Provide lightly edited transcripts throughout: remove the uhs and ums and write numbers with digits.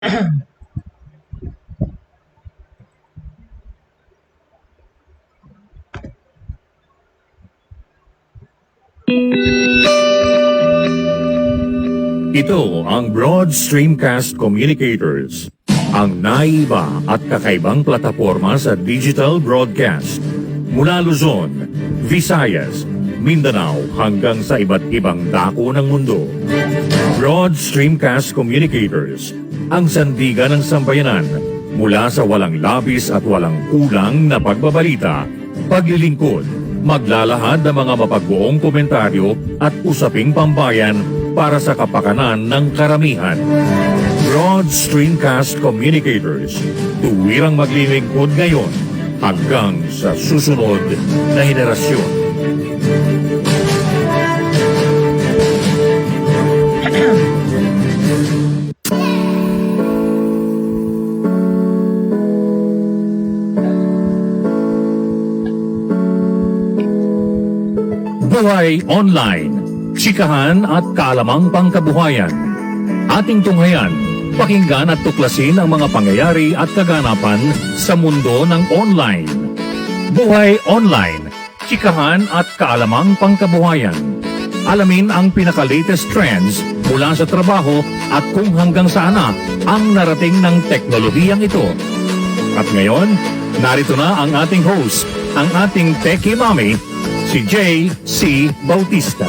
Ito ang Broad Streamcast Communicators, ang naiba at kakaibang plataporma sa digital broadcast. Mula Luzon, Visayas, Mindanao hanggang sa iba't ibang dako ng mundo. Broad Streamcast Communicators, ang sandigan ng sambayanan mula sa walang labis at walang kulang na pagbabalita, paglilingkod, maglalahad ng mga mapagbuong komentaryo at usaping pambayan para sa kapakanan ng karamihan. Broad Streamcast Communicators, tuwirang maglilingkod ngayon hanggang sa susunod na henerasyon. Buhay Online, chikahan at kaalamang pangkabuhayan. Ating tunghayan, pakinggan at tuklasin ang mga pangyayari at kaganapan sa mundo ng online. Buhay Online, chikahan at kaalamang pangkabuhayan. Alamin ang pinaka-latest trends mula sa trabaho at kung hanggang saan na ang narating ng teknolohiyang ito. At ngayon, narito na ang ating host, ang ating Techie Mami, si Jaye C. Bautista.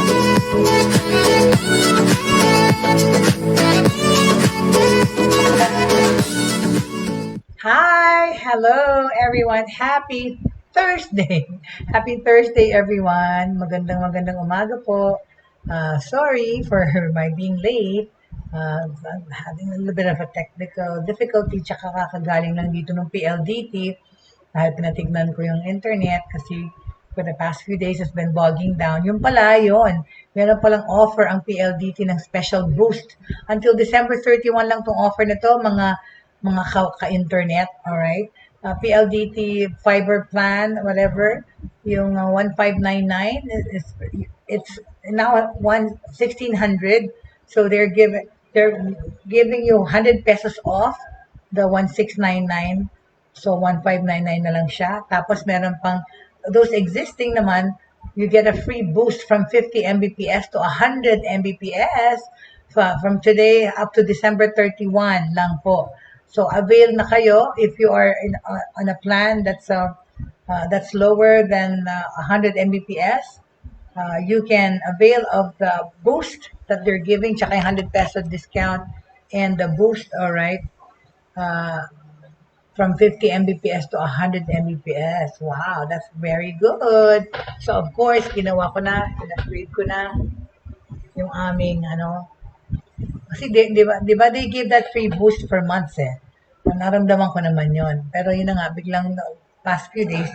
Hi! Hello everyone! Happy Thursday! Happy Thursday everyone! Magandang umaga po. Sorry for my being late. I'm having a little bit of a technical difficulty tsaka kakagaling lang dito ng PLDT dahil pinatignan ko yung internet kasi for the past few days has been bogging down. Yung pala yun. Meron palang offer ang PLDT ng special boost. Until December 31 lang tong offer na to, mga ka-internet, alright? PLDT fiber plan, whatever, yung 1599, it's now at 1600. So they're giving you 100 pesos off the 1699. So 1599 na lang siya. Tapos meron pang those existing naman, you get a free boost from 50 Mbps to 100 Mbps from today up to December 31 lang po. So avail na kayo if you are on a plan that's lower than 100 Mbps. You can avail of the boost that they're giving, tsaka 100 peso discount and the boost, all right, from 50 Mbps to 100 Mbps. Wow, that's very good. So of course, ginawa ko na, in-upgrade ko na yung aming kasi di ba they give that free boost for months eh. Naramdaman ko naman yon. Pero yun na nga, biglang past few days,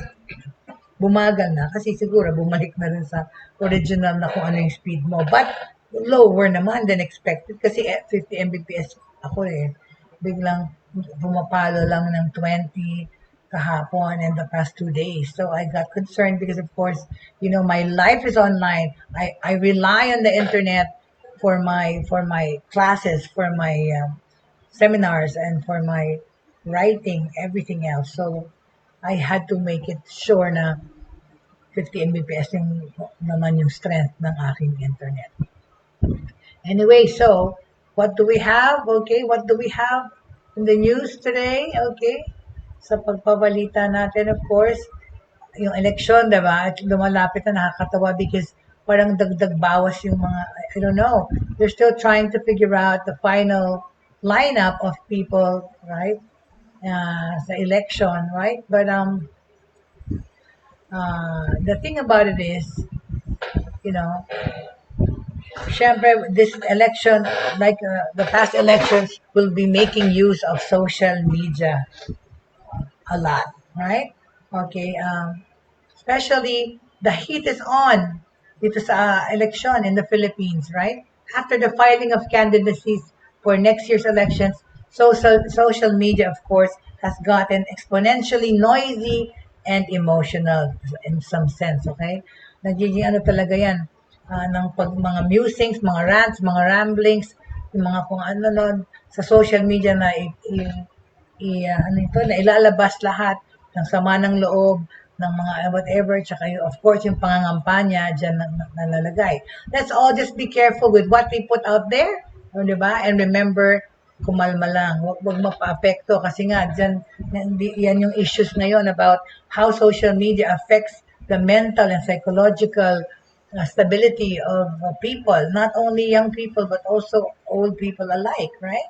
bumagal na. Kasi siguro bumalik na rin sa original na kung ano yung speed mo. But lower naman than expected kasi 50 Mbps ako eh. Biglang pumapalo lang ng 20 kahapon and the past 2 days. So I got concerned because of course, my life is online. I rely on the internet for my classes, for my seminars, and for my writing, everything else. So I had to make it sure na 50 Mbps yung naman yung strength ng aking internet. Anyway, so what do we have? Okay, what do we have in the news today? Okay, sa pagpabalita natin, of course, yung election, diba? At lumalapit na, nakakatawa because parang dagdag bawas yung mga, I don't know, they're still trying to figure out the final lineup of people, right? Sa election, right? But the thing about it is, syempre, this election, like the past elections, will be making use of social media a lot, right? Okay, especially the heat is on dito sa election in the Philippines, right? After the filing of candidacies for next year's elections, social media, of course, has gotten exponentially noisy and emotional in some sense, okay? Nagiging talaga yan, ng mga musings, mga rants, mga ramblings, yung mga kung ano nun, sa social media na ano ito, na ilalabas lahat ng sama ng loob, ng mga whatever, tsaka yung, of course, yung pangangampanya dyan nalalagay. Let's all just be careful with what we put out there, di ba? And remember, kumalma lang, wag magpa-apekto kasi nga, dyan, yan yung issues ngayon about how social media affects the mental and psychological stability of people, not only young people, but also old people alike, right?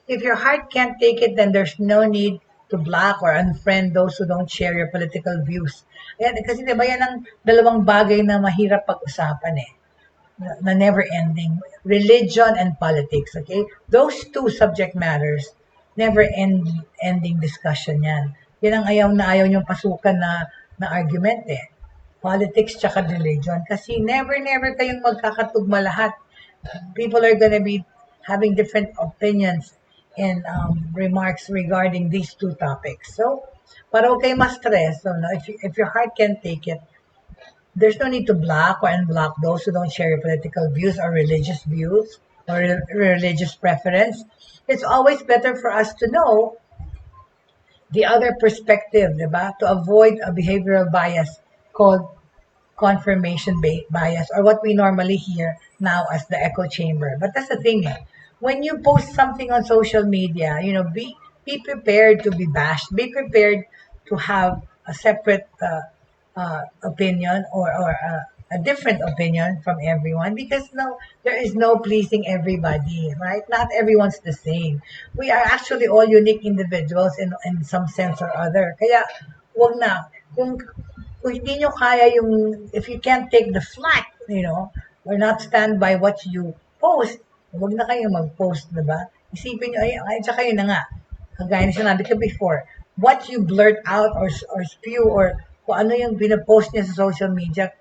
If your heart can't take it, then there's no need to block or unfriend those who don't share your political views. Yan, kasi diba yan ang dalawang bagay na mahirap pag-usapan na never ending. Religion and politics, okay? Those two subject matters, never ending discussion yan. Yan ang ayaw na ayaw niyong pasukan na argument Politics tsaka religion. Kasi never kayong magkakatugma lahat. People are gonna be having different opinions and remarks regarding these two topics. So, para huwag kayo ma-stress, so, no, if your heart can take it, there's no need to block or unblock those who don't share your political views or religious views or religious preference. It's always better for us to know the other perspective, diba? To avoid a behavioral bias called confirmation bias, or what we normally hear now as the echo chamber. But that's the thing. When you post something on social media, be prepared to be bashed. Be prepared to have a separate opinion or a different opinion from everyone, because there is no pleasing everybody, right? Not everyone's the same. We are actually all unique individuals in some sense or other. Kaya, wag na. Kung hindi nyo kaya if you can't take the flack, or not stand by what you post, wag na kayo mag-post, diba? Isipin nyo, ay, tsaka yun na nga. Kagaya na sinabi ko before, what you blurt out or spew or kung ano yung pinapost niya sa social media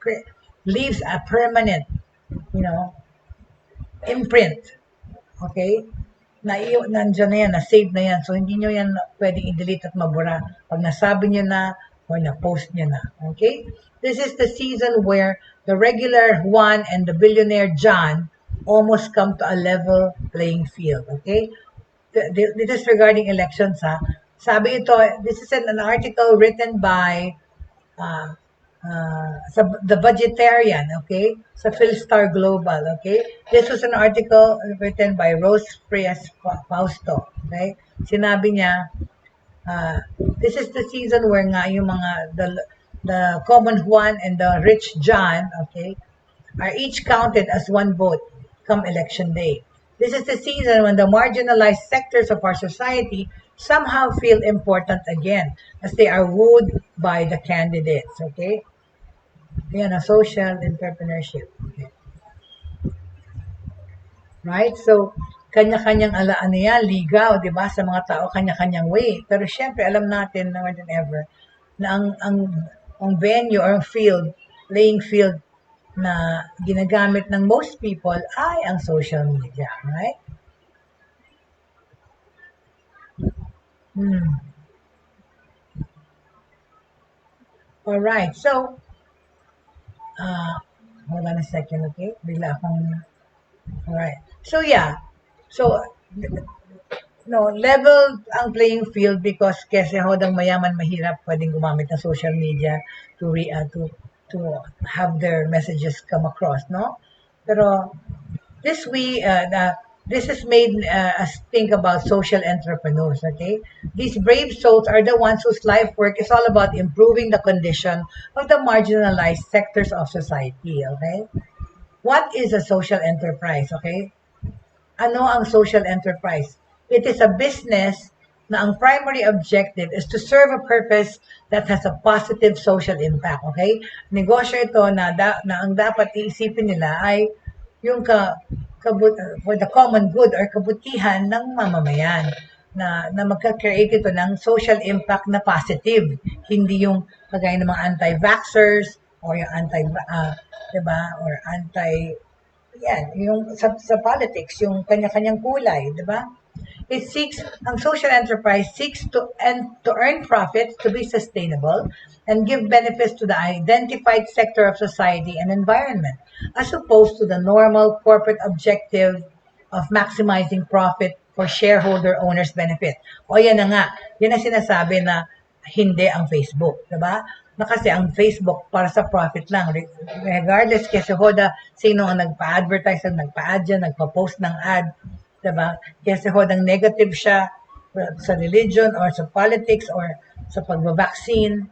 leaves a permanent, imprint. Okay? Nandiyan na yan, na-save na yan. So, hindi nyo yan pwedeng i-delete at mabura. Pag nasabi nyo na, or na-post nyo na. Okay? This is the season where the regular Juan and the billionaire John almost come to a level playing field. Okay? This is regarding elections, ha? Sabi ito, this is an article written by The Budgetarian, okay? Sa Philstar Global, okay? This was an article written by Rose Frias Fausto, okay? Sinabi niya, this is the season where nga yung mga the common Juan and the rich John, okay, are each counted as one vote come election day. This is the season when the marginalized sectors of our society somehow feel important again as they are wooed by the candidates, okay? Yan, a social entrepreneurship. Okay. Right? So, kanya-kanyang ligaw, di ba? Sa mga tao, kanya-kanyang way. Pero syempre, alam natin more than ever na ang venue or playing field na ginagamit ng most people ay ang social media, right? Alright, so, hold on a second, okay? Bigla akong, alright. So, yeah. So, level ang playing field because kasi hodang mayaman, mahirap pwedeng gumamit ng social media to have their messages come across, no? Pero this has made us think about social entrepreneurs, okay? These brave souls are the ones whose life work is all about improving the condition of the marginalized sectors of society, okay? What is a social enterprise, okay? Ano ang social enterprise? It is a business na ang primary objective is to serve a purpose that has a positive social impact, okay? Negosyo ito na ang dapat iisipin nila ay yung for the common good or kabutihan ng mamamayan na magka-create ito ng social impact na positive, hindi yung kagaya ng mga anti-vaxxers or yung diba? Or yung sa politics, yung kanya-kanyang kulay, diba? Ang social enterprise seeks to earn profits, to be sustainable, and give benefits to the identified sector of society and environment, as opposed to the normal corporate objective of maximizing profit for shareholder owners' benefit. O yan na nga, yan ang sinasabi na hindi ang Facebook, diba? Na kasi ang Facebook para sa profit lang. Regardless kasi hoda sino ang nagpa-advertise, ang nagpa-ad dyan, nagpa-post ng ad, diba? Kasi hodang negative siya sa religion or sa politics or sa pagba-vaccine.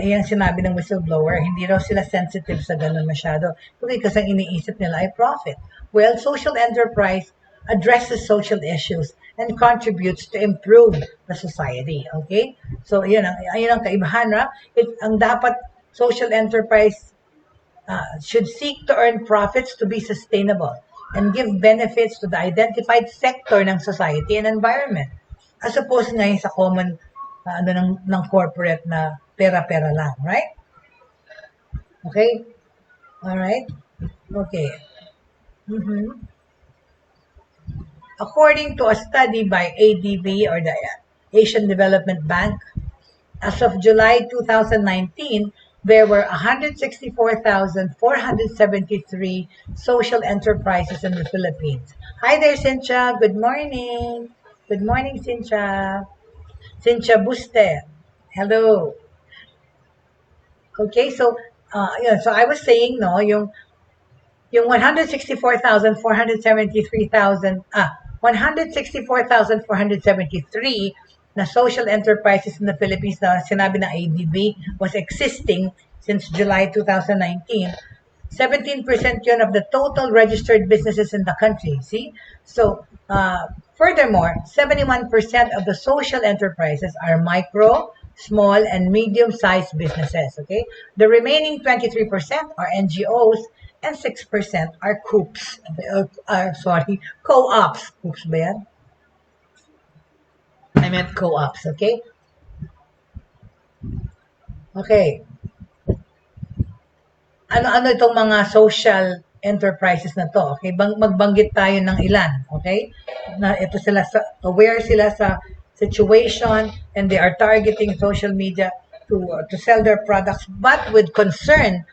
Ayan sinabi ng whistleblower, hindi raw sila sensitive sa ganun masyado. Kasi ang iniisip nila ay profit. Well, social enterprise addresses social issues and contributes to improve the society. Okay? So, yun ang kaibahan. Ang dapat social enterprise should seek to earn profits to be sustainable and give benefits to the identified sector ng society and environment. As opposed ngayon sa common ng corporate na pera-pera lang, right? Okay? Alright? Okay. According to a study by ADB or the Asian Development Bank, as of July 2019, there were 164,473 social enterprises in the Philippines. Hi there, Cynthia. Good morning. Good morning, Cynthia. Cynthia Buste. Hello. Okay, so so I was saying yung 164,473 na social enterprises in the Philippines na sinabi na ADB was existing since July 2019. 17% yun of the total registered businesses in the country. See? So, furthermore, 71% of the social enterprises are micro, small, and medium-sized businesses. Okay? The remaining 23% are NGOs and 6% are COOPs. Co-ops. COOPs ba yan? I meant co-ops. Okay? Okay. Ano itong mga social enterprises na to? Okay, magbanggit tayo ng ilan, okay? Na ito sila aware sila sa situation and they are targeting social media to sell their products but with concern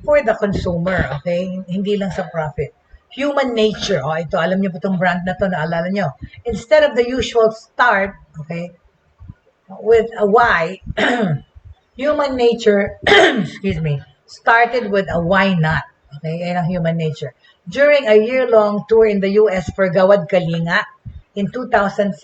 for the consumer, okay? Hindi lang sa profit. Human Nature, ito alam niyo po itong brand na to, naalala niyo. Instead of the usual start, okay, with a Y, Human Nature, excuse me, started with a why not. Okay, yan ang Human Nature. During a year-long tour in the US for Gawad Kalinga in 2007,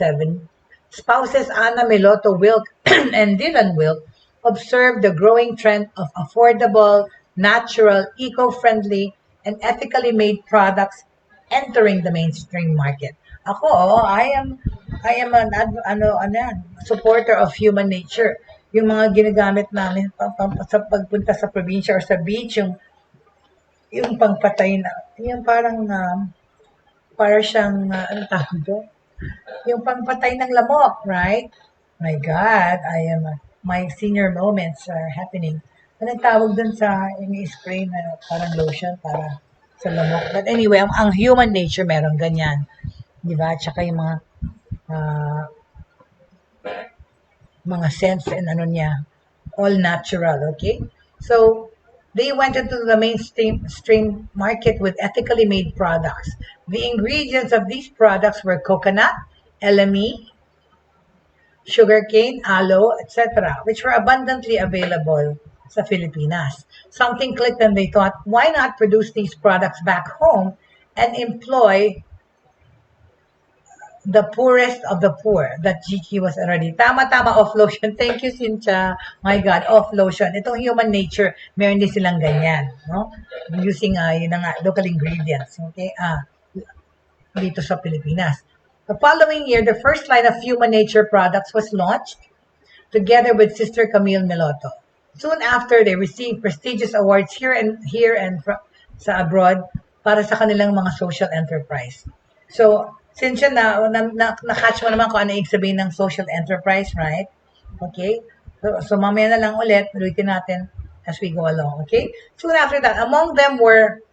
spouses Ana Meloto Wilk and Dylan Wilk observed the growing trend of affordable, natural, eco-friendly, and ethically made products entering the mainstream market. Ako, I am an supporter of Human Nature. Yung mga ginagamit namin sa pagpunta sa probinsya or sa beach, yung pangpatay na, yung parang siyang, ano tawag doon? Yung pangpatay ng lamok, right? My God, my senior moments are happening. Anong tawag doon sa yung spray na parang lotion para sa lamok? But anyway, ang Human Nature meron ganyan. Di ba? Tsaka yung mga scents and all natural, okay? So, they went into the mainstream market with ethically made products. The ingredients of these products were coconut, LME, sugarcane, aloe, etc., which were abundantly available sa Filipinas. Something clicked and they thought, why not produce these products back home and employ the poorest of the poor that GQ was already. Tama, off lotion. Thank you, Cynthia. My God, off lotion. Itong Human Nature, meron din silang ganyan. No? Using local ingredients. Okay? Dito sa Pilipinas. The following year, the first line of Human Nature products was launched together with Sister Camille Meloto. Soon after, they received prestigious awards here and sa abroad para sa kanilang mga social enterprise. So, Cynthia, na-catch mo naman kung ano ibig sabihin ng social enterprise, right? Okay? So mamaya na lang ulit, ulitin natin as we go along, okay? Soon after that, among them were,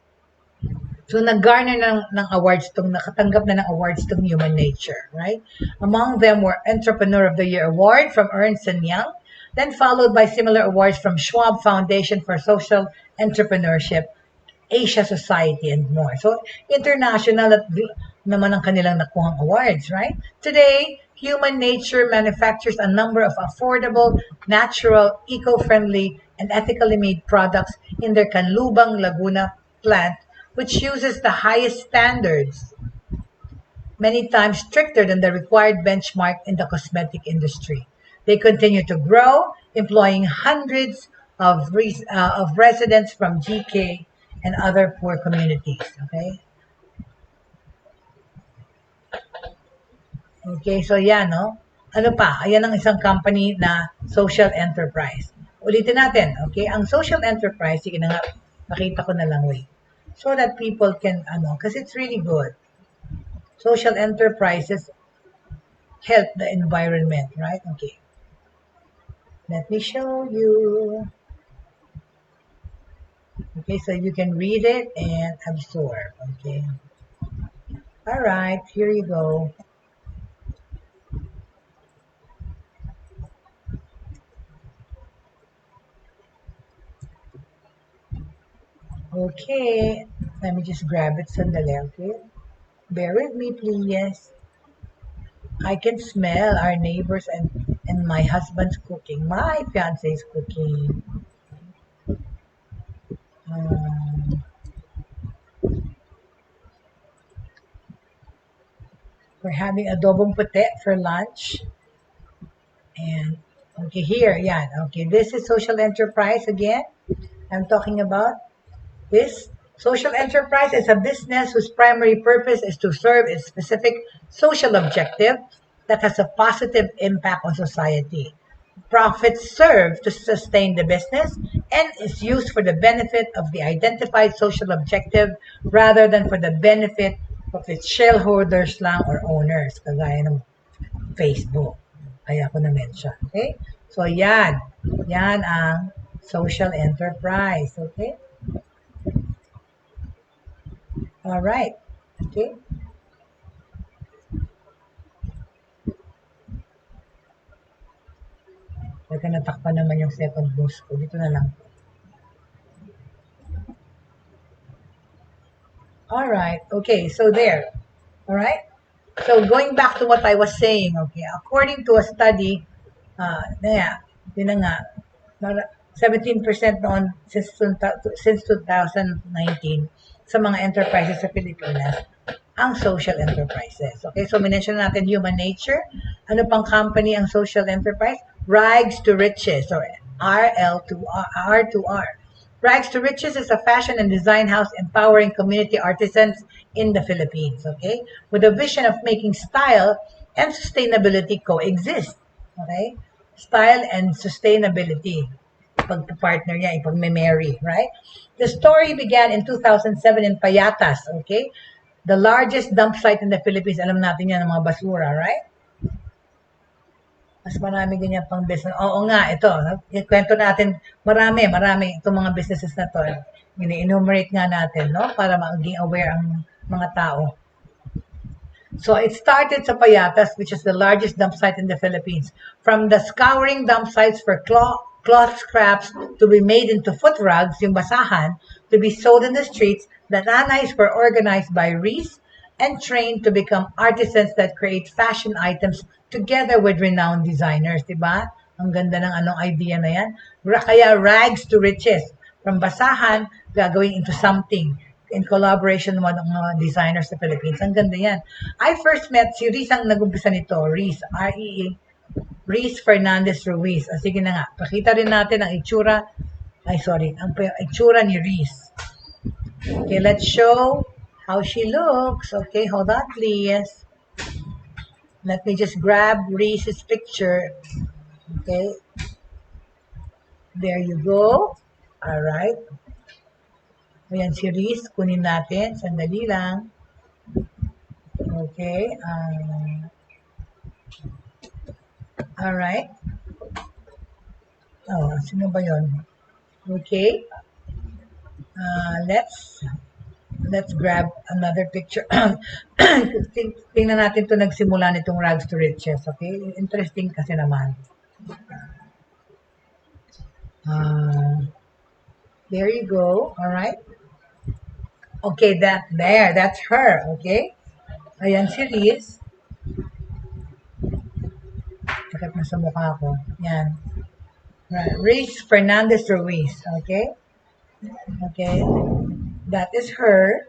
so nag-garner ng awards nakatanggap na ng awards tong Human Nature, right? Among them were Entrepreneur of the Year Award from Ernst & Young, then followed by similar awards from Schwab Foundation for Social Entrepreneurship, Asia Society, and more. So, international naman ang kanilang nakuhang awards, right? Today, Human Nature manufactures a number of affordable, natural, eco-friendly, and ethically made products in their Canlubang, Laguna plant, which uses the highest standards, many times stricter than the required benchmark in the cosmetic industry. They continue to grow, employing hundreds of residents from GK and other poor communities. Okay? Okay, so yan, no? Ano pa? Ayan ang isang company na social enterprise. Ulitin natin, okay? Ang social enterprise, sige na nga, nakita ko na lang, wait. So that people can, because it's really good. Social enterprises help the environment, right? Okay. Let me show you. Okay, so you can read it and absorb, okay? All right, here you go. Okay, let me just grab it sandali, okay? Bear with me, please. I can smell our neighbors and my husband's cooking. My fiance is cooking. We're having adobong puti for lunch. And, okay, here, yeah. Okay, this is social enterprise again. I'm talking about this. Social enterprise is a business whose primary purpose is to serve a specific social objective that has a positive impact on society. Profits serve to sustain the business and is used for the benefit of the identified social objective rather than for the benefit of its shareholders lang or owners, kagaya ng Facebook. Kaya ko na-mention. Okay? So, yan. Yan ang social enterprise. Okay? All right. Okay? Teka, natakpan naman yung second boost ko. Dito na lang. All right. Okay, so there. All right? So going back to what I was saying, okay, according to a study, yun na nga, 17% noon since 2019 sa mga enterprises sa Pilipinas, ang social enterprises. Okay, so minention natin Human Nature. Ano pang company ang social enterprise? Rags to Riches, or R2R. Rags to Riches is a fashion and design house empowering community artisans in the Philippines, okay? With a vision of making style and sustainability coexist, okay? Style and sustainability. Pagpa-partner niya, ipag-marry, right? The story began in 2007 in Payatas, okay? The largest dump site in the Philippines. Alam natin yan, ng mga basura, right? Mas marami ganyan pang business. Oo nga, ito. Ikwento natin, marami itong mga businesses na to. Ini-enumerate nga natin, no? Para maging aware ang mga tao. So it started sa Payatas, which is the largest dump site in the Philippines. From the scouring dump sites for cloth scraps to be made into foot rugs, yung basahan, to be sold in the streets, the nanays were organized by Reese and trained to become artisans that create fashion items together with renowned designers, diba? Ang ganda ng idea na yan. Kaya rags to riches. From basahan, gagawin into something in collaboration with mga designers sa Philippines. Ang ganda yan. I first met si Reese ang nag-umpisa nito. Reese, R-E-E. Reese Fernandez Ruiz. Sige na nga. Pakita rin natin ang itsura. Ang itsura ni Reese. Okay, let's show how she looks. Okay, hold on please. Let me just grab Reese's picture. Okay. There you go. Alright. Ayan si Reese. Kunin natin. Sandali lang. Okay. Alright. Oh, sino ba yun? Okay. Let's grab another picture. Tingnan natin to nagsimula nitong rags to riches. Okay? Interesting kasi naman. There you go. All right. Okay, that's her. Okay? Ayan si Reese. Sakit na sa mukha ko. Yan. Reese Fernandez Ruiz. Okay? Okay. That is her.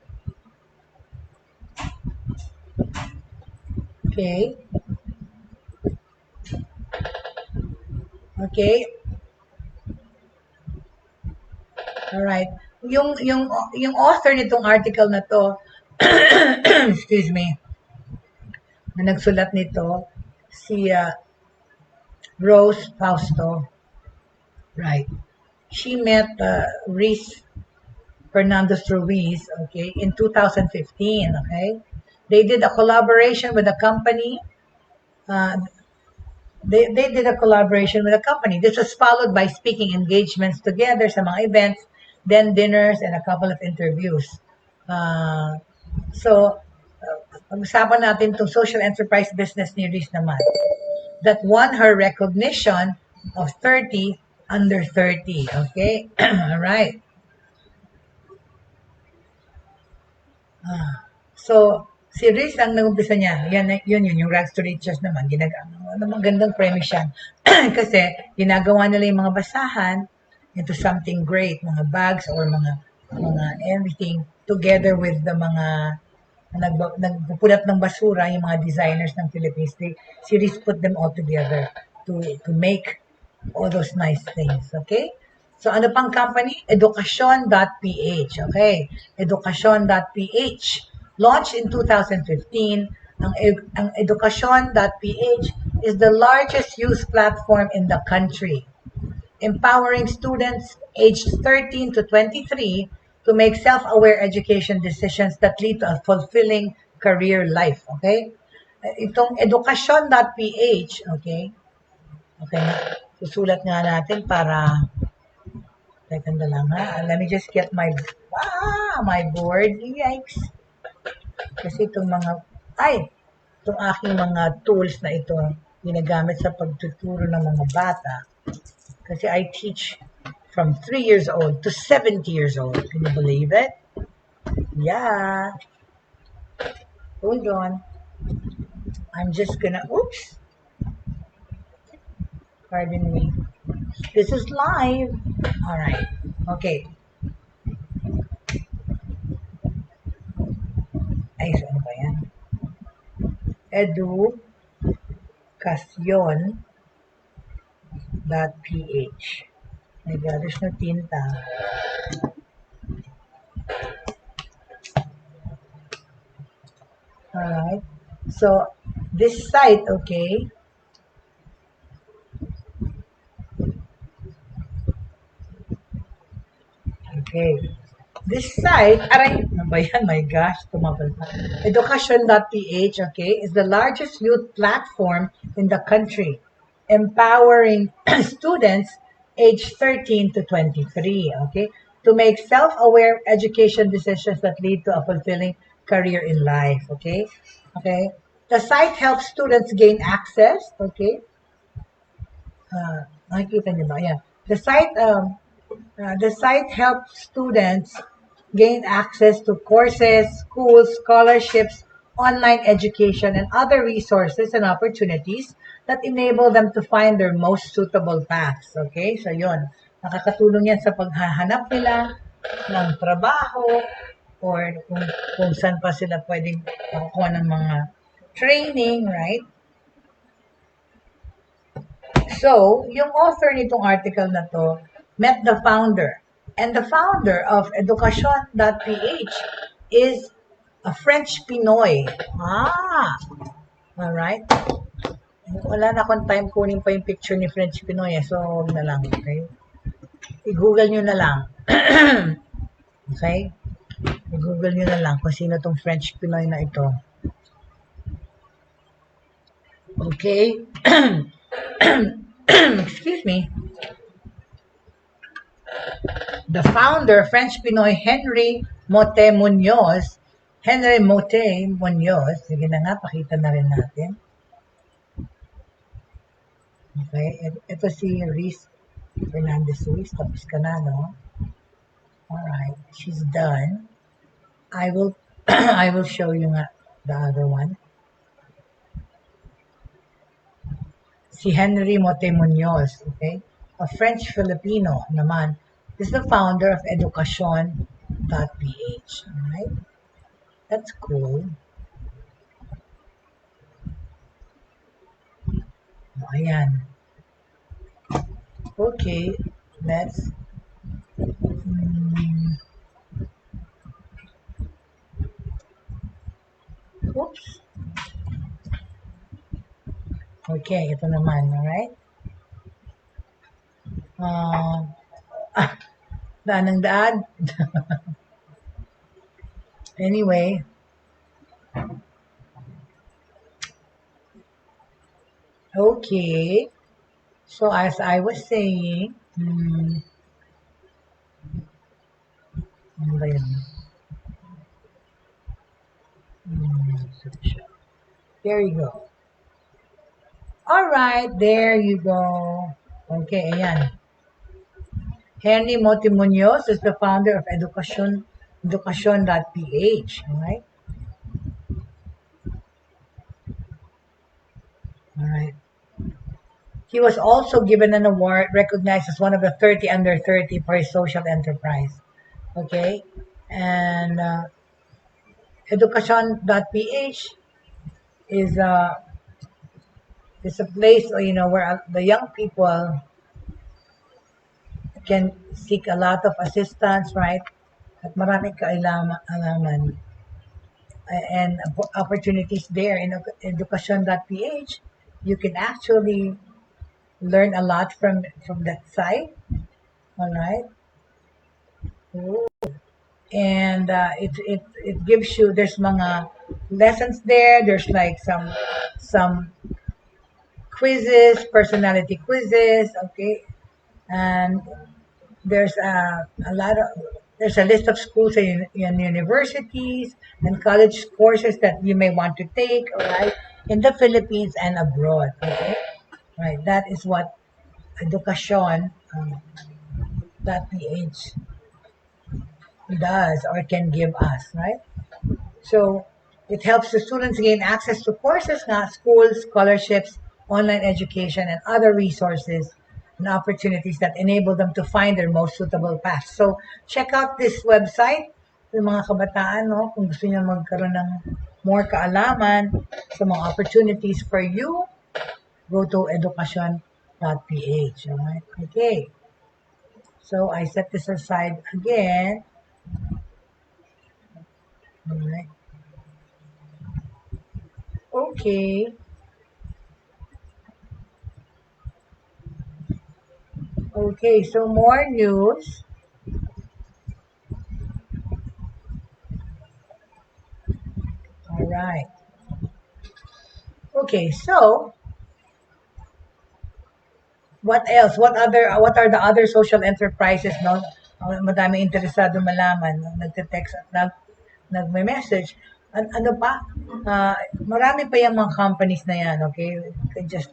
Okay. Okay. Alright. Yung author nitong article na to, excuse me, na nagsulat nito, si Rose Fausto. Right. She met Reese Fernandez Ruiz, okay, in 2015, okay? They did a collaboration with a company. They did a collaboration with a company. This was followed by speaking engagements together sa mga events, then dinners, and a couple of interviews. Pag-usapan natin itong social enterprise business ni Reese naman that won her recognition of 30 under 30. Okay? All right. So, si Reese ang nag-umpisa niya. Yun, yung rags to riches naman. Magandang premise yan. Kasi, ginagawa nila yung mga basahan into something great. Mga bags or mga everything together with the mga nagpupulat ng basura, yung mga designers ng Philippines. Si Reese put them all together to make all those nice things. Okay? So, ano pang company? Education.ph. Okay. Education.ph. Launched in 2015, ang Education.ph is the largest youth platform in the country, empowering students aged 13 to 23 to make self-aware education decisions that lead to a fulfilling career life. Okay? Itong Education.ph, okay? Okay na. Susulat nga natin para teka na lang ha. Let me just get my board. Yikes. Kasi itong itong aking mga tools na ito, ginagamit sa pagtuturo ng mga bata. Kasi I teach from 3 years old to 70 years old. Can you believe it? Yeah. Hold on. I'm just gonna, oops. Pardon me. This is live. All right. Okay. Ay, saan ba yan? Education.ph. My God, there's no tinta. All right. So, this site, okay, okay. This site, ano ba yan? My gosh, tumabal pa. Education.ph, okay, is the largest youth platform in the country, empowering students aged 13 to 23, okay, to make self-aware education decisions that lead to a fulfilling career in life, okay? Okay. The site helps students gain access, okay? Nakikita niyo ba? Yeah. The site helps students gain access to courses, schools, scholarships, online education, and other resources and opportunities that enable them to find their most suitable paths. Okay? So, yun. Nakakatulong yan sa paghahanap nila ng trabaho or kung saan pa sila pwedeng makukuha ng mga training, right? So, yung author nitong article na to met the founder. And the founder of Education.ph is a French Pinoy. Alright. Wala na akong time kunin pa yung picture ni French Pinoy. So, huwag na lang. Okay? I-google nyo na lang. Okay? I-google nyo na lang kung sino tong French Pinoy na ito. Okay? Excuse me. The founder, French Pinoy Henry Mote Munoz. Sige na nga, pakita na rin natin. Okay, ito si Reese Fernandez Ruiz. Tapos ka na, no? Alright, she's done. I will I will show you nga the other one. Si Henry Mote Munoz, okay? A French Filipino naman. Is the founder of Education.ph. Alright? That's cool. O, ayan. Okay, let's oops. Okay, ito naman, alright? Daan ng daan. Anyway, okay. So as I was saying, ano ba yun? There you go. Alright, there you go. Okay, ayan. Henry Mote Munoz is the founder of Education.ph. Alright? Alright. He was also given an award recognized as one of the 30 under 30 for his social enterprise. Okay? And Education.ph is a place, where the young people can seek a lot of assistance, right? At maraming kaalaman and opportunities there in Education.ph. You can actually learn a lot from that site. All right. And it gives you, there's mga lessons there. There's like some quizzes, personality quizzes, okay? And there's a list of schools and universities and college courses that you may want to take, all right, in the Philippines and abroad, okay? Right, that is what Education.ph does or can give us, right? So it helps the students gain access to courses, schools, scholarships, online education, and other resources and opportunities that enable them to find their most suitable path. So check out this website sa mga kabataan, no? Kung gusto niyo magkaroon ng more kaalaman sa mga opportunities for you, go to Education.ph. Alright? Okay. So I set this aside again. Alright. Okay. Okay, so more news. All right. Okay, so what else? What are the other social enterprises, no? Madami interesado malaman, nagte-text at nagme-message. Ano pa? Marami pa yung mga companies na yan, okay? Just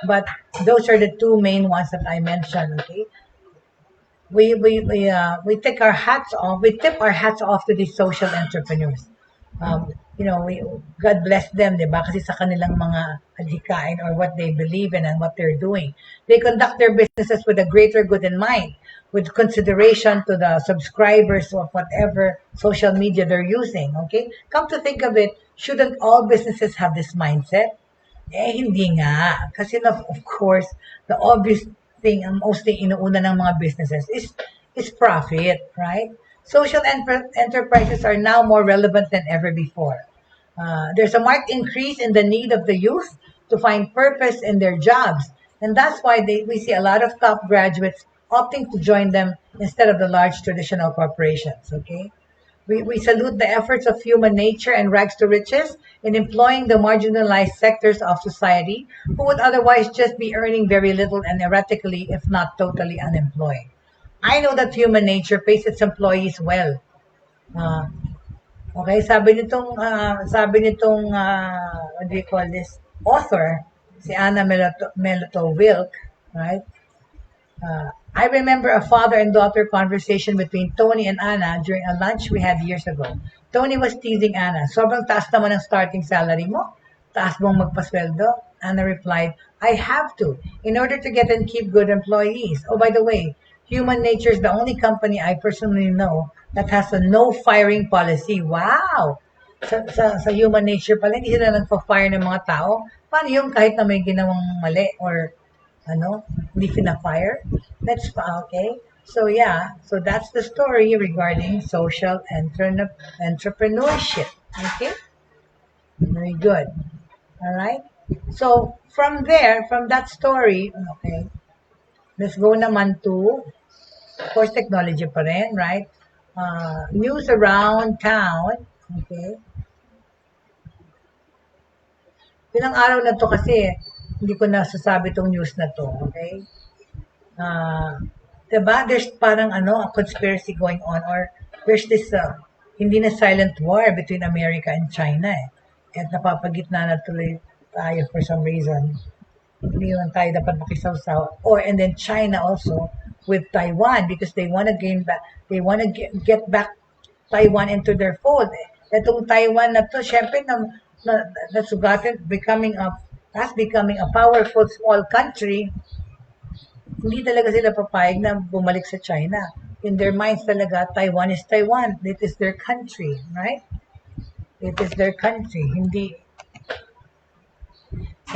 but those are the two main ones that I mentioned, okay? We take our hats off. We tip our hats off to these social entrepreneurs. God bless them, di ba? Kasi sa kanilang mga adhikain or what they believe in and what they're doing. They conduct their businesses with a greater good in mind, with consideration to the subscribers of whatever social media they're using, okay? Come to think of it, shouldn't all businesses have this mindset? Hindi nga. Kasi of course, the obvious thing, ang mostly inuuna ng mga businesses is profit, right? Social enterprises are now more relevant than ever before. There's a marked increase in the need of the youth to find purpose in their jobs. And that's why we see a lot of top graduates opting to join them instead of the large traditional corporations, okay? We salute the efforts of human nature and rags to riches in employing the marginalized sectors of society who would otherwise just be earning very little and erratically, if not totally unemployed. I know that human nature pays its employees well. Okay, sabi nitong what do you call this, author, si Anna Melito-Wilk, right? I remember a father and daughter conversation between Tony and Anna during a lunch we had years ago. Tony was teasing Anna. Sobrang taas naman ang starting salary mo. Taas mong magpasweldo. Anna replied, I have to, in order to get and keep good employees. Oh, by the way, Human Nature is the only company I personally know that has a no firing policy. Wow! Sa Human Nature pala, hindi sila nagpa-fire ng mga tao. Paano yung kahit na may ginawang mali or hindi pina-fire? That's okay. So yeah, so that's the story regarding social entrepreneurship. Okay? Very good. All right? So from there, from that story, okay, let's go naman to, of course, technology pa rin, right? News around town. Okay? Ilang araw na to kasi hindi ko nasasabi tong news na to. Okay? Diba? There's parang a conspiracy going on, or there's this hindi na silent war between America and China eh. At napapagitna na tuloy tayo for some reason. Hindi naman tayo dapat makisawsaw. And then China also with Taiwan because they want to get back Taiwan into their fold. Itong Taiwan na to, syempre nasugatan, becoming a powerful small country. Hindi talaga sila papayag na bumalik sa China. In their minds talaga, Taiwan is Taiwan. It is their country, right? It is their country. Hindi.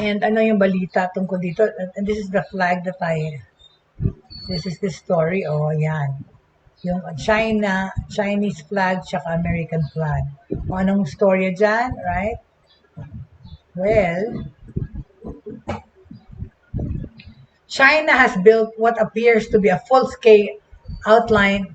And ano yung balita tungkol dito? And this is the flag that this is the story. Oh, yan. Yung Chinese flag, tsaka American flag. O anong storya dyan, right? Well, China has built what appears to be a full-scale outlines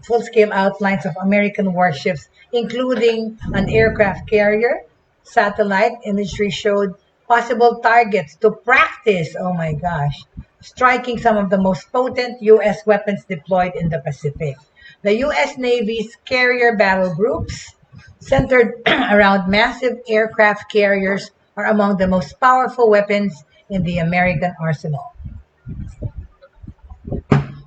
of American warships, including an aircraft carrier. Satellite imagery showed possible targets to practice, oh my gosh, striking some of the most potent U.S. weapons deployed in the Pacific. The U.S. Navy's carrier battle groups, centered around massive aircraft carriers, are among the most powerful weapons in the American arsenal.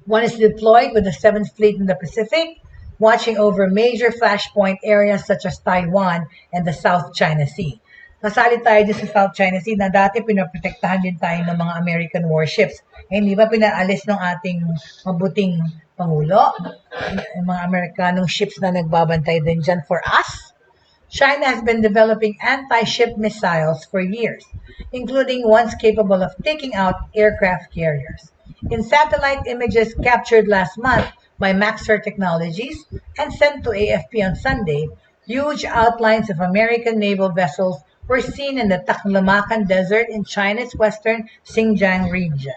One is deployed with the 7th Fleet in the Pacific, watching over major flashpoint areas such as Taiwan and the South China Sea. Kasali tayo dyan sa South China Sea na dati pinaprotektahan din tayo ng mga American warships. Hindi ba pinaalis ng ating mabuting Pangulo? Yung mga Amerikanong ships na nagbabantay din dyan for us? China has been developing anti-ship missiles for years, including ones capable of taking out aircraft carriers. In satellite images captured last month by Maxar Technologies and sent to AFP on Sunday, huge outlines of American naval vessels were seen in the Taklamakan Desert in China's western Xinjiang region.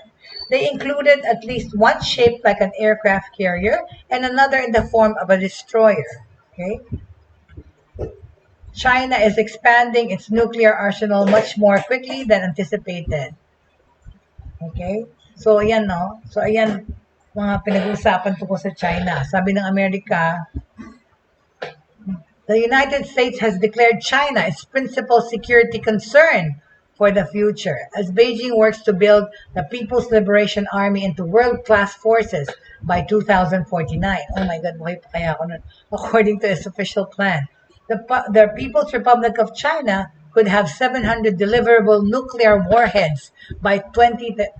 They included at least one shaped like an aircraft carrier and another in the form of a destroyer. Okay? China is expanding its nuclear arsenal much more quickly than anticipated. Okay? So, ayan, no? So, ayan, mga pinag-uusapan tungkol sa China. Sabi ng Amerika, the United States has declared China its principal security concern for the future as Beijing works to build the People's Liberation Army into world-class forces by 2049. Oh my God, buhay pa kaya ako nun. According to its official plan. The People's Republic of China could have 700 deliverable nuclear warheads by 2027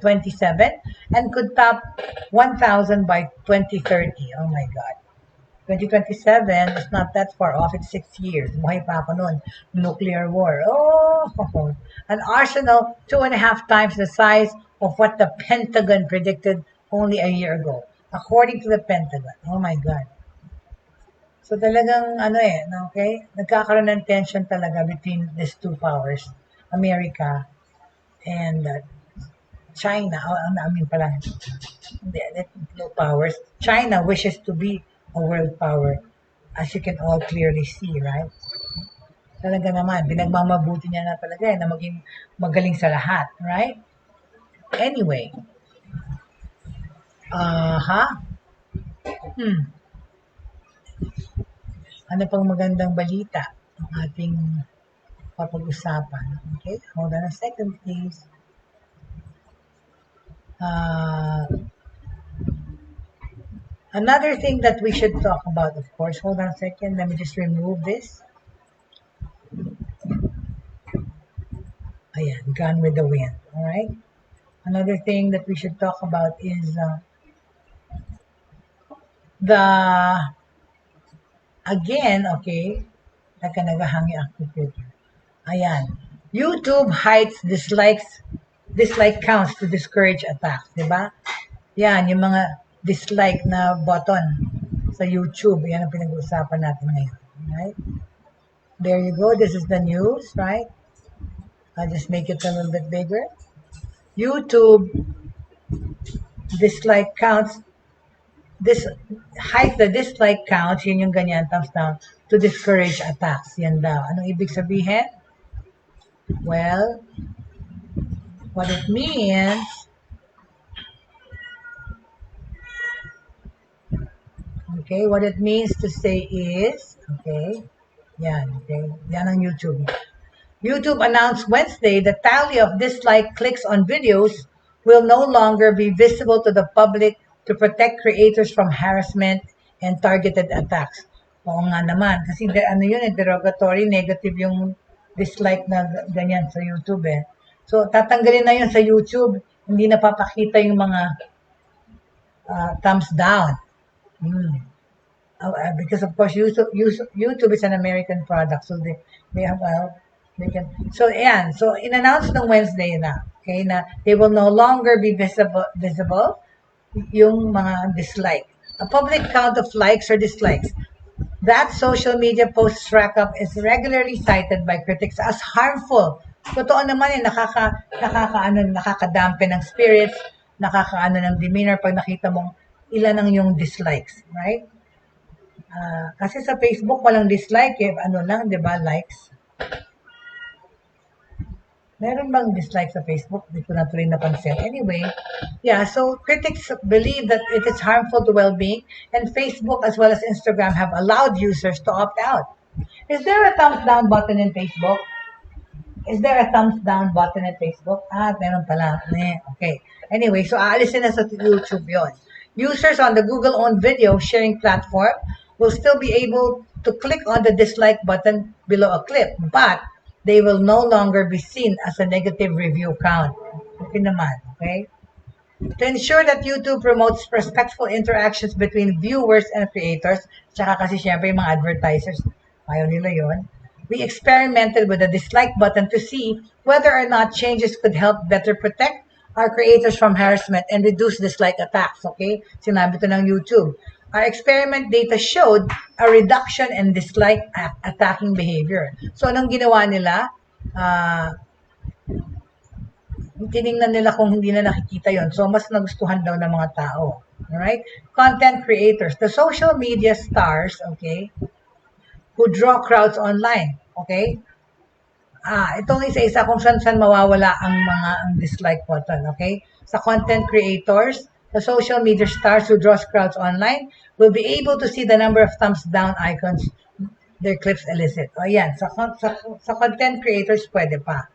and could top 1,000 by 2030. Oh my God. 2027 is not that far off. It's 6 years. Buhay pa ako nun. Nuclear war. Oh! An arsenal 2.5 times the size of what the Pentagon predicted only a year ago. According to the Pentagon. Oh my God. So talagang okay? Nagkakaroon ng tension talaga between these two powers, America and China. No powers. China wishes to be a world power, as you can all clearly see, right? Talaga naman, pinagmamabuti niya na talaga na maging magaling sa lahat, right? Anyway. Ano pang magandang balita ang ating papag-usapan? Okay, hold on a second, please. Another thing that we should talk about, of course, hold on a second, let me just remove this. Ayan, Gone with the Wind. All right. Another thing that we should talk about is the again, okay, naghangi ang computer. Ayan. YouTube hides dislike counts to discourage attacks, di ba? Yan, yung mga dislike na button sa YouTube. Yan ang pinag-uusapan natin ngayon. Right? There you go. This is the news, right? I'll just make it a little bit bigger. YouTube dislike counts, this hide the dislike counts, yun yung ganyan, thumbs down, to discourage attacks. Yan daw. Anong ibig sabihin? Well, what it means, okay, what it means to say is, okay, yan ang YouTube. YouTube announced Wednesday the tally of dislike clicks on videos will no longer be visible to the public to protect creators from harassment and targeted attacks. Oo nga naman, kasi ano yun, derogatory, negative yung dislike na ganyan sa YouTube eh. So, tatanggalin na yun sa YouTube, hindi na papakita yung mga thumbs down. Because of course, YouTube is an American product, so they have, they can, so ayan, so in-announce ng Wednesday na, okay, na they will no longer be visible yung mga dislike. A public count of likes or dislikes that social media posts rack up is regularly cited by critics as harmful. Totoo naman nakakadampen ng spirits, nakakaano ng demeanor pag nakita mong ilan ang yung dislikes, right? Kasi sa Facebook walang dislike eh, ano lang, 'di ba, likes. Meron bang dislike sa Facebook? Hindi ko na tuloy napansin. Anyway, yeah, so critics believe that it is harmful to well-being, and Facebook as well as Instagram have allowed users to opt out. Is there a thumbs down button in Facebook? Is there a thumbs down button in Facebook? Meron pala. Okay. Anyway, so aalisin na sa YouTube yon. Users on the Google-owned video sharing platform will still be able to click on the dislike button below a clip, but they will no longer be seen as a negative review count. Okay naman, okay? To ensure that YouTube promotes respectful interactions between viewers and creators, tsaka kasi syempre yung mga advertisers, ayaw nila yun, we experimented with the dislike button to see whether or not changes could help better protect our creators from harassment and reduce dislike attacks, okay? Sinabi to ng YouTube. Our experiment data showed a reduction in dislike attacking behavior. So, anong ginawa nila? Tiningnan nila kung hindi na nakikita yon. So, mas nagustuhan daw ng mga tao. Alright? Content creators. The social media stars, okay, who draw crowds online. Okay? Itong isa-isa kung saan mawawala ang dislike button. Okay? Sa content creators, the social media stars who draws crowds online will be able to see the number of thumbs down icons their clips elicit. O yan, sa content creators, pwede pa.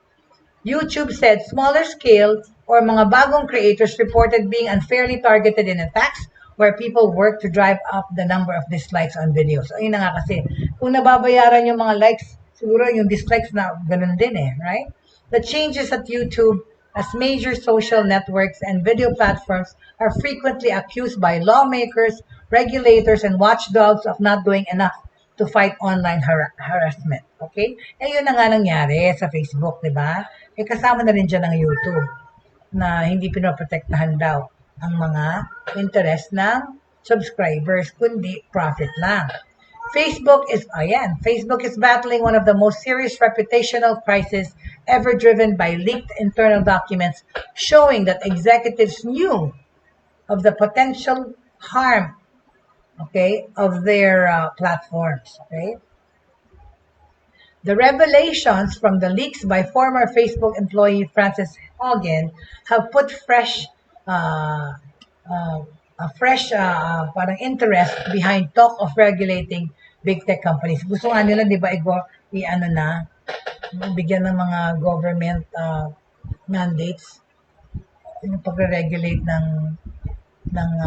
YouTube said smaller scale or mga bagong creators reported being unfairly targeted in attacks where people work to drive up the number of dislikes on videos. O yun na nga kasi, kung nababayaran yung mga likes, siguro yung dislikes na ganun din eh, right? The changes at YouTube as major social networks and video platforms are frequently accused by lawmakers, regulators, and watchdogs of not doing enough to fight online harassment. Okay? Yun na nga nangyari sa Facebook, di ba? Kasama na rin dyan ang YouTube na hindi pinoprotektahan daw ang mga interest ng subscribers, kundi profit lang. Facebook is battling one of the most serious reputational crises ever driven by leaked internal documents showing that executives knew of the potential harm, okay, of their platforms, okay? The revelations from the leaks by former Facebook employee Frances Haugen have put parang interest behind talk of regulating big tech companies. Gusto nga nila, di ba, bigyan ng mga government mandates yung pagre-regulate ng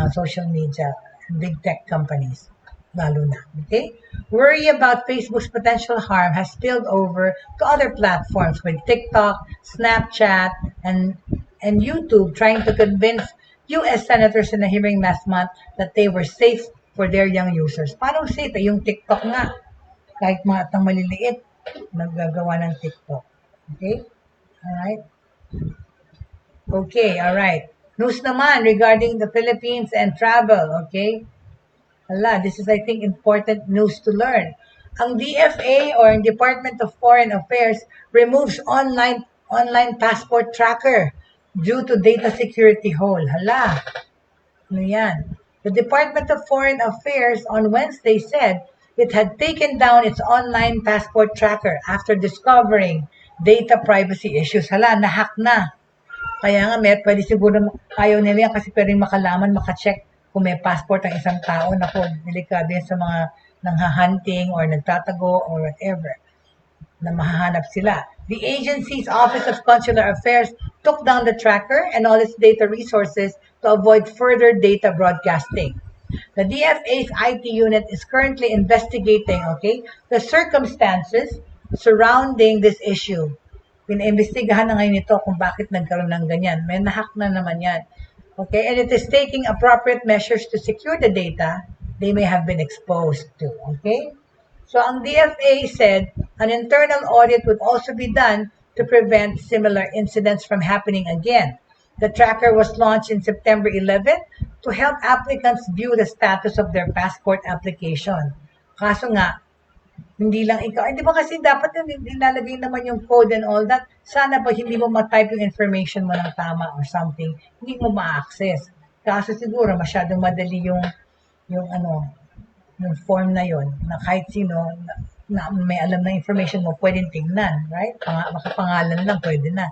social media, big tech companies, lalo na. Okay? Worry about Facebook's potential harm has spilled over to other platforms with TikTok, Snapchat, and YouTube trying to convince US senators in a hearing last month that they were safe for their young users. Paano safe? Yung TikTok nga, kahit mga atang maliliit, naggagawa ng TikTok. Okay? Alright? Okay, alright. News naman regarding the Philippines and travel, okay? Hala, this is, I think, important news to learn. Ang DFA or Department of Foreign Affairs removes online passport tracker due to data security hole. Hala, ano yan? The Department of Foreign Affairs on Wednesday said it had taken down its online passport tracker after discovering data privacy issues. Hala, nahack na. Kaya nga, pwede siguro, ayaw nila yan kasi pwedeng makalaman, makacheck kung may passport ang isang tao. Naku, delikado yan sa mga nanghahunting or nagtatago or whatever na mahahanap sila. The agency's Office of Consular Affairs took down the tracker and all its data resources to avoid further data broadcasting. The DFA's IT unit is currently investigating, the circumstances surrounding this issue. Pinaimbestigahan na ngayon ito kung bakit nagkaroon ng ganyan. May nahack na naman yan. Okay, and it is taking appropriate measures to secure the data they may have been exposed to. Okay? So ang DFA said an internal audit would also be done to prevent similar incidents from happening again. The tracker was launched in September 11 to help applicants view the status of their passport application. Kaso nga, hindi lang ikaw. Di ba kasi dapat nilalagay naman yung code and all that. Sana ba hindi mo ma-type yung information mo ng tama or something, hindi mo ma-access. Kaso siguro masyadong madali yung form na yon na kahit sino na may alam na information mo pwedeng tingnan, right? Makapangalan lang pwede na.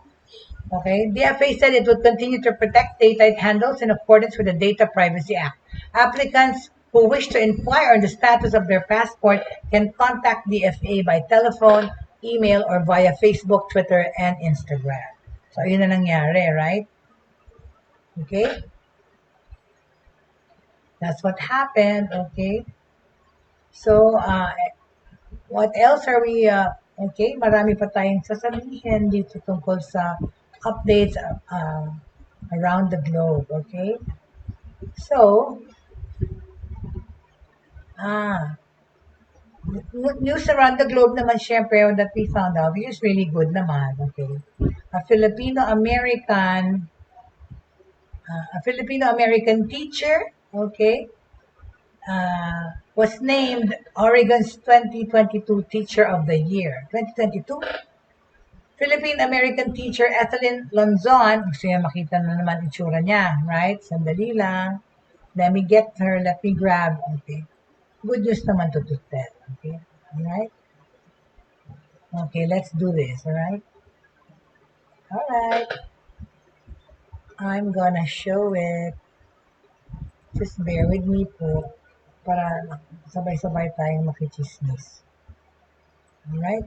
Okay? DFA said it would continue to protect data it handles in accordance with the Data Privacy Act. Applicants who wish to inquire on the status of their passport can contact DFA by telephone, email, or via Facebook, Twitter, and Instagram. So, yun na nangyari, right? Okay? That's what happened, okay? So, what else are we, marami pa tayong sasabihin dito tungkol sa updates around the globe, okay? So, news around the globe naman syempre that we found out, which is really good naman, okay? A Filipino-American teacher, okay, was named Oregon's 2022 Teacher of the Year. 2022? Philippine-American teacher Ethelyn Lonzon, gusto niya makita na naman itsura niya, right? Sandali lang. Let me get her, let me grab, okay? Good news naman to tell, okay? Alright? Okay, let's do this, alright? Alright. I'm gonna show it. Just bear with me po para sabay-sabay tayong makichismis. Alright?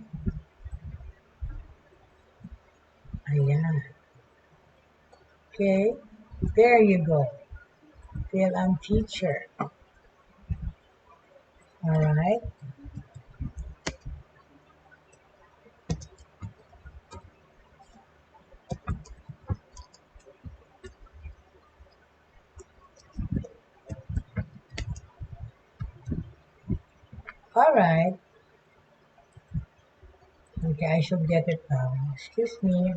Ayan. Okay. There you go. Feel I'm teacher. Alright. Alright. Okay, I should get it now. Excuse me.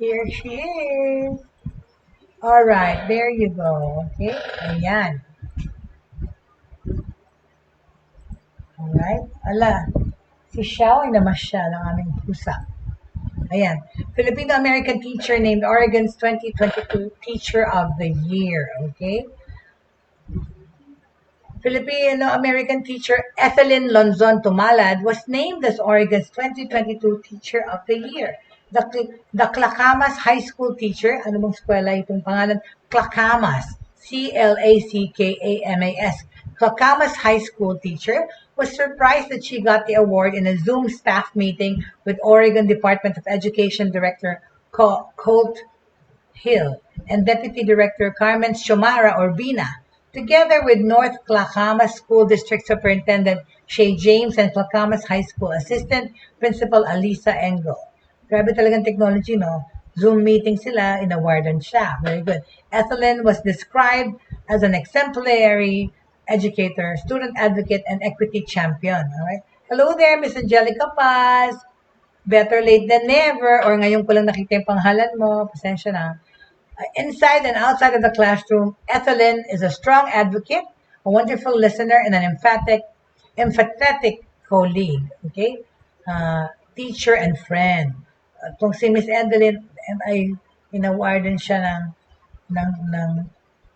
Here she is. Alright, there you go. Okay, ayan. Alright, ala, si Xiao ay namasyal ang aming pusa. Ayan, Filipino-American teacher named Oregon's 2022 Teacher of the Year. Okay? Filipino-American teacher Ethelyn Lonzon Tumalad was named as Oregon's 2022 Teacher of the Year. The Clackamas High School teacher, ano mong eskwela itong pangalan? Clackamas, Clackamas. Clackamas High School teacher was surprised that she got the award in a Zoom staff meeting with Oregon Department of Education Director Colt Hill, and Deputy Director Carmen Shomara Urbina, together with North Clackamas School District Superintendent Shay James and Clackamas High School Assistant Principal Alisa Engel. Grabe talagang technology, no? Zoom meeting sila, inawardan siya. Very good. Ethelyn was described as an exemplary educator, student advocate, and equity champion. All right. Hello there, Miss Angelica Paz. Better late than never, or ngayon ko lang nakita yung panghalan mo. Pasensya na. Inside and outside of the classroom, Ethelyn is a strong advocate, a wonderful listener, and an empathetic colleague. Okay? Teacher and friend. Kung si Miss Ethelyn ay inawardan siya ng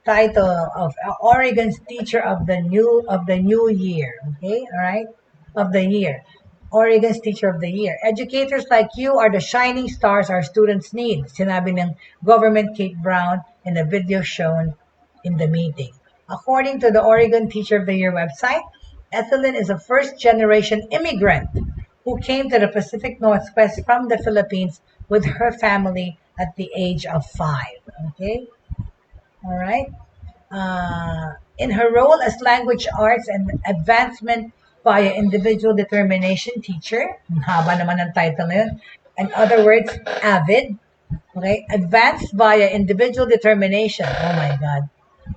title of Oregon's Teacher of the New Year. Okay? All right? Of the year. Oregon's Teacher of the Year. Educators like you are the shining stars our students need, sinabi ng Government Kate Brown in the video shown in the meeting. According to the Oregon Teacher of the Year website, Ethelyn is a first-generation immigrant who came to the Pacific Northwest from the Philippines with her family at the age of 5. Okay? All right? In her role as language arts and advancement via individual determination teacher, haba naman ang title na yun. In other words, AVID, okay? Advanced via individual determination. Oh my God.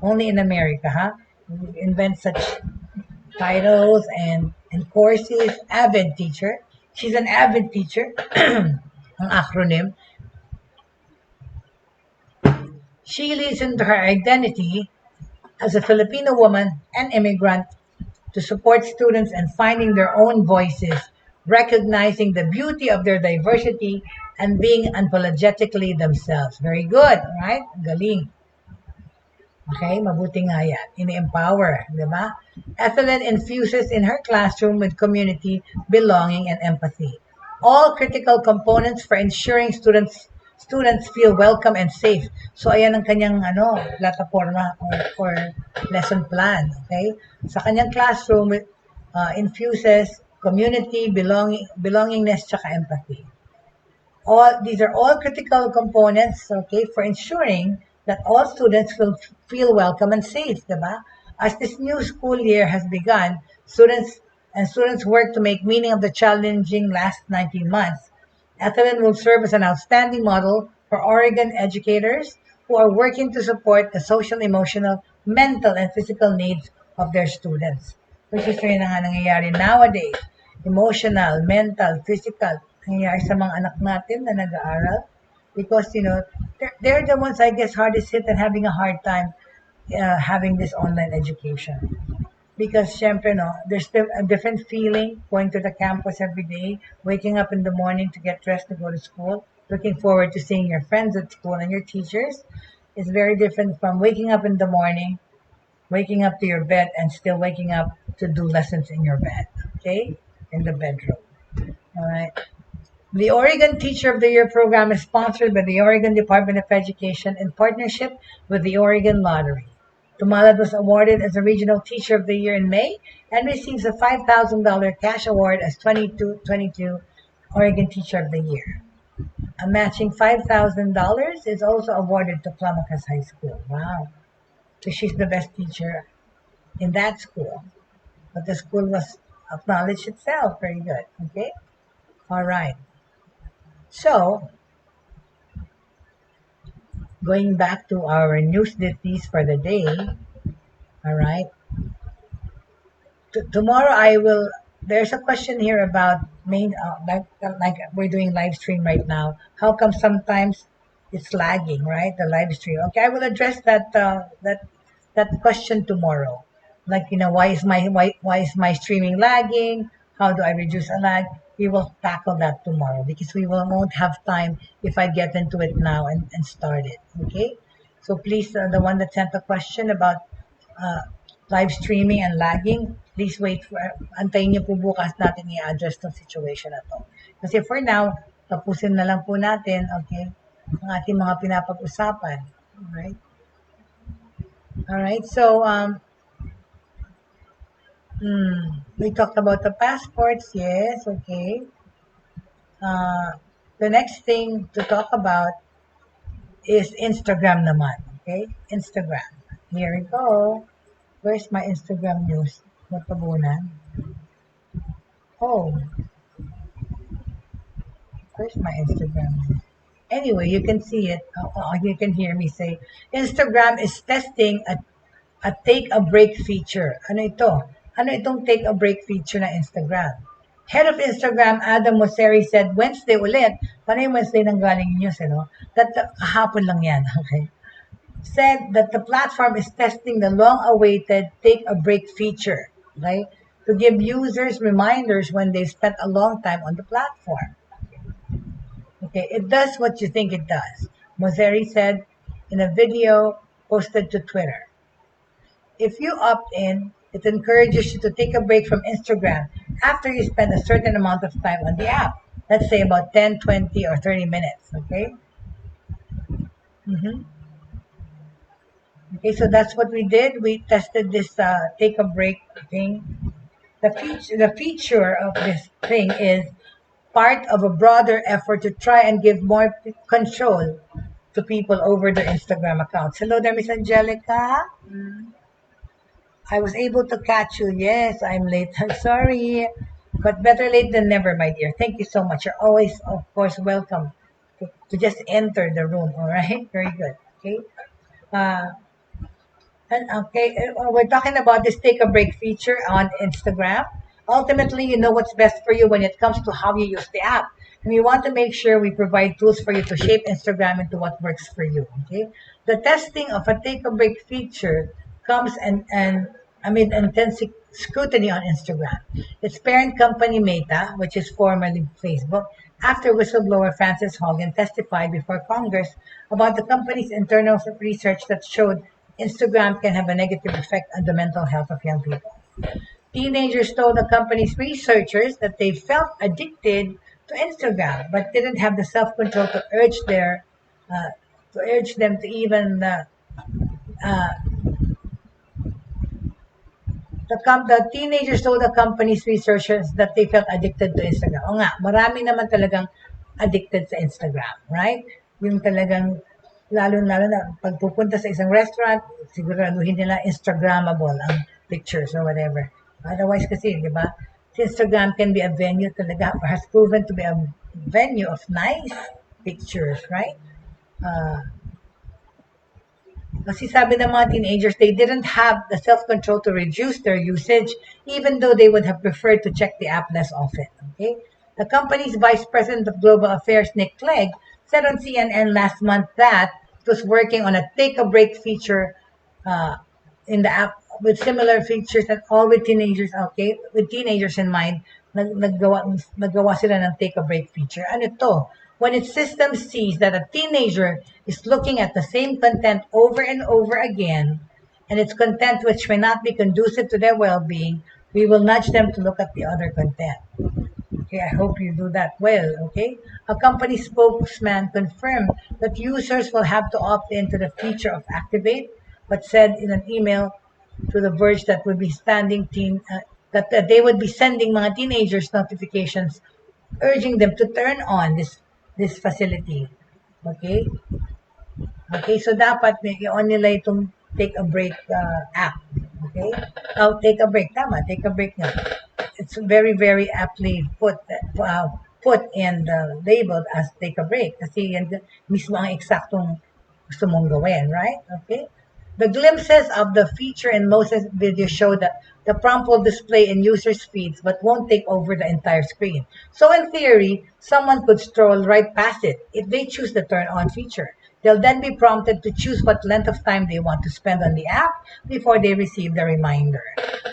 Only in America, huh? We invent such titles and courses. AVID teacher. She's an AVID teacher. Ang acronym. She leads into her identity as a Filipino woman and immigrant to support students in finding their own voices, recognizing the beauty of their diversity, and being unapologetically themselves. Very good, right? Galing. Okay, mabuti nga yan. Ini-empower, di ba? Ethelyn infuses in her classroom with community, belonging, and empathy. All critical components for ensuring students feel welcome and safe. So, ayan ang kanyang plataforma or lesson plan. Okay? Sa kanyang classroom, infuses community, belongingness, tsaka empathy. These are all critical components, okay, for ensuring that all students will feel welcome and safe, diba? As this new school year has begun, students work to make meaning of the challenging last 19 months. Ethelyn will serve as an outstanding model for Oregon educators who are working to support the social, emotional, mental, and physical needs of their students. Which is yun na nga nangyayari nowadays. Emotional, mental, physical, nangyayari sa mga anak natin na nag-aaral. Because, they're the ones, I guess, hardest hit and having a hard time having this online education. Because, syempre, there's a different feeling going to the campus every day, waking up in the morning to get dressed to go to school, looking forward to seeing your friends at school and your teachers. It's very different from waking up in the morning, waking up to your bed, and still waking up to do lessons in your bed, okay? In the bedroom. All right. The Oregon Teacher of the Year program is sponsored by the Oregon Department of Education in partnership with the Oregon Lottery. Tumalad was awarded as a Regional Teacher of the Year in May and receives a $5,000 cash award as 2022 Oregon Teacher of the Year. A matching $5,000 is also awarded to Clamacas High School. Wow. So she's the best teacher in that school. But the school was acknowledged itself. Very good. Okay? All right. So, going back to our news ditties for the day, all right. Tomorrow there's a question here about like we're doing live stream right now. How come sometimes it's lagging, right? The live stream. Okay, I will address that question tomorrow. Like, why is my streaming lagging? How do I reduce a lag? We will tackle that tomorrow because we won't have time if I get into it now and start it. Okay? So please, the one that sent the question about live streaming and lagging, please wait antayin niyo po bukas natin i-address the situation na to. Kasi for now, tapusin na lang po natin, okay, ang ating mga pinapag-usapan. Alright? Alright, so, we talked about the passports, yes, okay. The next thing to talk about is Instagram naman. Okay? Instagram. Here we go. Where's my Instagram news? Matabunan. Oh, where's my Instagram news? Anyway, you can see it. You can hear me say, Instagram is testing a take a break feature. Ano ito? Ano itong take a break feature na Instagram? Head of Instagram, Adam Mosseri, said Wednesday ulit, paano yung Wednesday nang galing news, that kahapon lang yan, okay? Said that the platform is testing the long-awaited take a break feature, okay? To give users reminders when they spent a long time on the platform. Okay, it does what you think it does, Mosseri said in a video posted to Twitter. If you opt in, it encourages you to take a break from Instagram after you spend a certain amount of time on the app. Let's say about 10, 20, or 30 minutes, okay? Okay, so that's what we did. We tested this take a break thing. The feature of this thing is part of a broader effort to try and give more control to people over their Instagram accounts. Hello there, Miss Angelica. I was able to catch you. Yes, I'm late. I'm sorry. But better late than never, my dear. Thank you so much. You're always, of course, welcome to just enter the room. All right? Very good. Okay. We're talking about this take a break feature on Instagram. Ultimately, you know what's best for you when it comes to how you use the app. And we want to make sure we provide tools for you to shape Instagram into what works for you. Okay. The testing of a take a break feature comes and amid intense scrutiny on Instagram. Its parent company Meta, which is formerly Facebook, after whistleblower Frances Haugen testified before Congress about the company's internal research that showed Instagram can have a negative effect on the mental health of young people. Teenagers told the company's researchers that they felt addicted to Instagram, but didn't have the self-control to urge them to even the teenagers told the company's researchers that they felt addicted to Instagram. O nga, marami naman talagang addicted sa Instagram, right? Yung talagang, lalo-lalo na pag pupunta sa isang restaurant, siguraduhin nila Instagrammable ang pictures or whatever. Otherwise kasi, di ba? Instagram can be a venue talaga, or has proven to be a venue of nice pictures, right? Kasi sabi ng mga teenagers, they didn't have the self-control to reduce their usage, even though they would have preferred to check the app less often. Okay? The company's Vice President of Global Affairs, Nick Clegg, said on CNN last month that it was working on a take-a-break feature in the app with similar features and all with teenagers, okay? With teenagers in mind, naggawa sila ng take-a-break feature. Ano to? When its system sees that a teenager is looking at the same content over and over again, and it's content which may not be conducive to their well-being, we will nudge them to look at the other content. Okay, I hope you do that well, okay? A company spokesman confirmed that users will have to opt into the feature of Activate, but said in an email to The Verge that would be that they would be sending mga teenagers notifications urging them to turn on this facility. Okay? Okay, so dapat i-on nila itong take a break app. Okay? Take a break. Tama, take a break nga. It's very, very aptly put and labeled as take a break. Kasi yan mismo ang eksaktong gusto mong gawin, right? Okay? The glimpses of the feature in most videos show that the prompt will display in users' feeds but won't take over the entire screen. So in theory, someone could stroll right past it if they choose the turn on feature. They'll then be prompted to choose what length of time they want to spend on the app before they receive the reminder.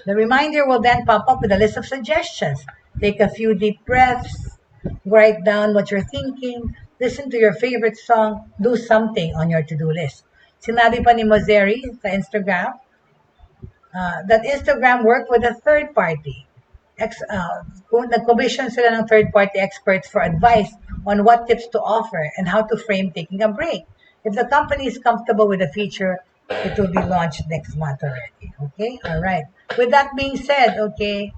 The reminder will then pop up with a list of suggestions. Take a few deep breaths, write down what you're thinking, listen to your favorite song, do something on your to-do list. Sinabi pa ni Mosseri sa Instagram that Instagram worked with a third party. Nag-commission sila ng third party experts for advice on what tips to offer and how to frame taking a break. If the company is comfortable with the feature, it will be launched next month already. Okay? All right. With that being said, okay,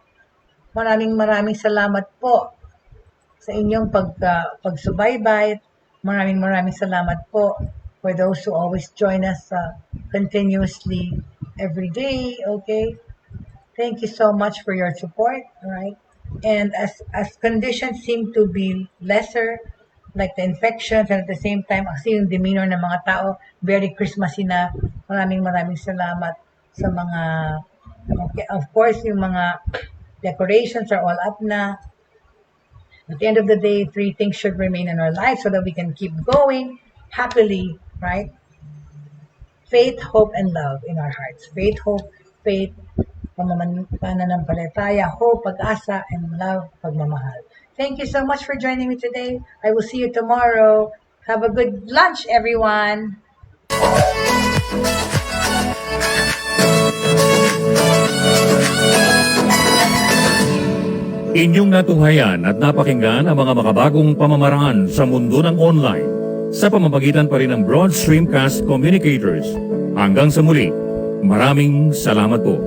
maraming salamat po sa inyong pagsubaybay. Maraming salamat po for those who always join us continuously every day, okay? Thank you so much for your support, all right? And as conditions seem to be lesser, like the infections, and at the same time, kasi yung demeanor ng mga tao, very Christmassy na. Maraming salamat sa mga, okay, of course, yung mga decorations are all up na. At the end of the day, three things should remain in our lives so that we can keep going happily, right? Faith, hope, and love in our hearts. Faith, pananampalataya, hope, pag-asa, and love, pagmamahal. Thank you so much for joining me today. I will see you tomorrow. Have a good lunch, everyone. Inyong natuhayan at napakinggan ang mga makabagong pamamaraan sa mundo ng online sa pamamagitan pa rin ng Broad Streamcast Communicators. Hanggang sa muli, maraming salamat po.